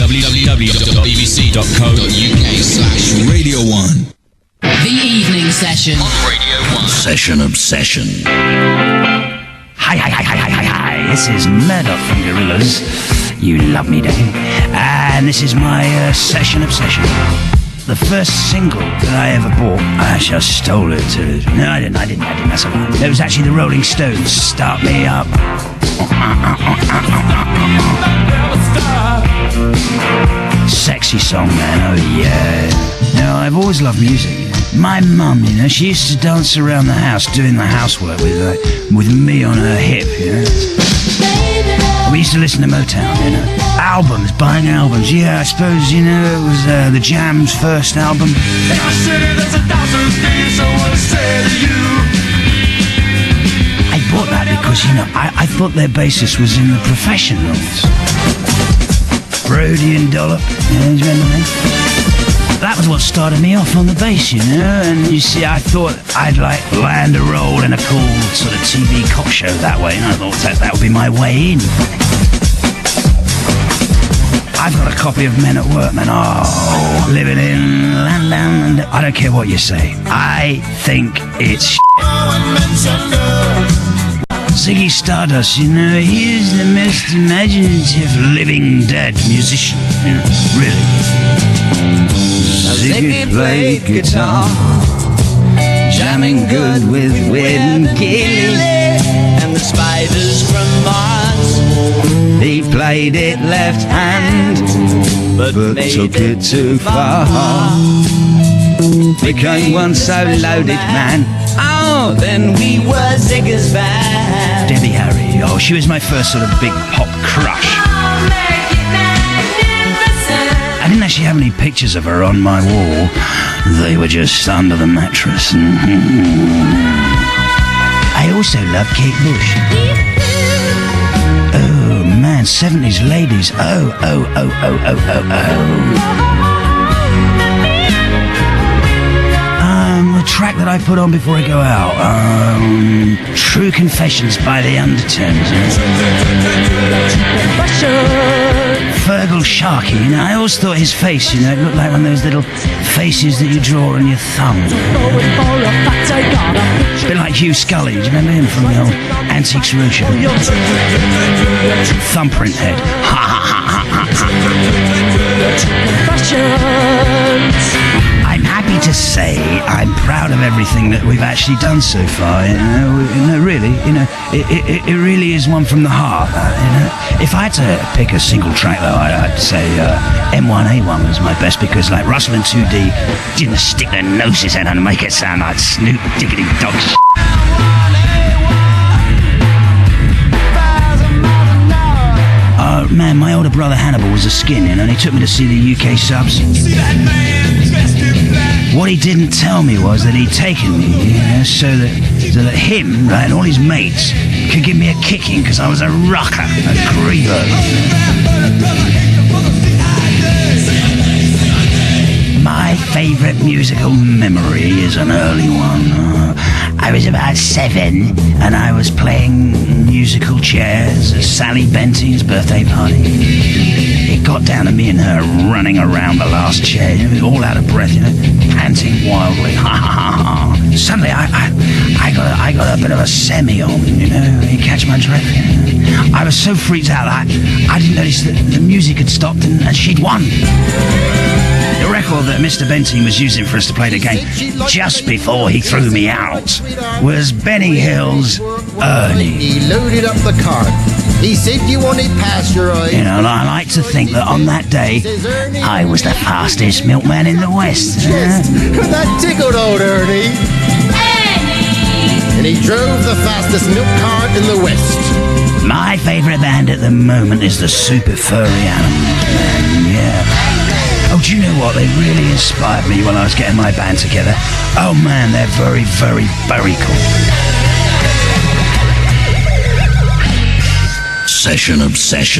www.bbc.co.uk/Radio1. The evening session On Radio 1. Session Obsession. Hi. This is Murdoc from Gorillaz. You love me, don't you? And this is my Session Obsession. The first single that I ever bought, I just stole it. No, I didn't. That's a lie. It was actually the Rolling Stones. Start Me Up. Sexy song, man. Oh yeah. No, I've always loved music. My mum, she used to dance around the house doing the housework with me on her hip, We used to listen to Motown, Albums, buying albums. Yeah, I suppose, it was the Jam's first album. I bought that because, I thought their bassist was in the Professionals. Brody and Dollop, do you remember them? That was what started me off on the bass, and you see, I thought I'd land a role in a cool sort of TV cop show that way, and I thought that would be my way in. I've got a copy of Men at Work, man. Oh, living in land. I don't care what you say. I think it's shit. Ziggy Stardust, he's the most imaginative living dead musician. Really. Ziggy played guitar, jamming good with Win Gilly and the Spiders from Mars. He played it left hand, but took it too far. Became one so loaded, man. Oh, then we were Ziggy's band. Debbie Harry, she was my first sort of big pop crush. I didn't actually have any pictures of her on my wall. They were just under the mattress. I also love Kate Bush. Oh man, 70s ladies. Oh. The track that I put on before I go out. True Confessions by the Undertones. Fergal Sharkey, I always thought his face, it looked like one of those little faces that you draw on your thumb. A bit like Hugh Scully, do you remember him from the old Antiques Roadshow? Thumbprint head. I'm happy to say I'm proud of everything that we've actually done so far. Really, it really is one from the heart. If I had to pick a single track, though, I'd say M1A1 was my best because, like Russell and 2D, didn't stick their noses in and make it sound like Snoop Diggity Dog. Man, my older brother Hannibal was a skin, and he took me to see the UK subs. What he didn't tell me was that he'd taken me, so that him and all his mates could give me a kicking because I was a rocker, a griever. My favourite musical memory is an early one. I was about 7 and I was playing musical chairs at Sally Benting's birthday party. It got down to me and her running around the last chair, all out of breath, panting wildly. Suddenly I got a bit of a semi on, you catch my drift. I was so freaked out I didn't notice that the music had stopped and she'd won. The record that Mr. Benting was using for us to play the game just before he threw me out was Benny Hill's Ernie. He loaded up the cart. He said you wanted pasteurized. I like to think that on that day I was the fastest milkman in the West. That tickled old Ernie. And he drove the fastest milk cart in the West. My favourite band at the moment is the Super Furry Animals. Yeah. Oh, do you know what? They really inspired me when I was getting my band together. Oh man, they're very, very, very cool. Session Obsession.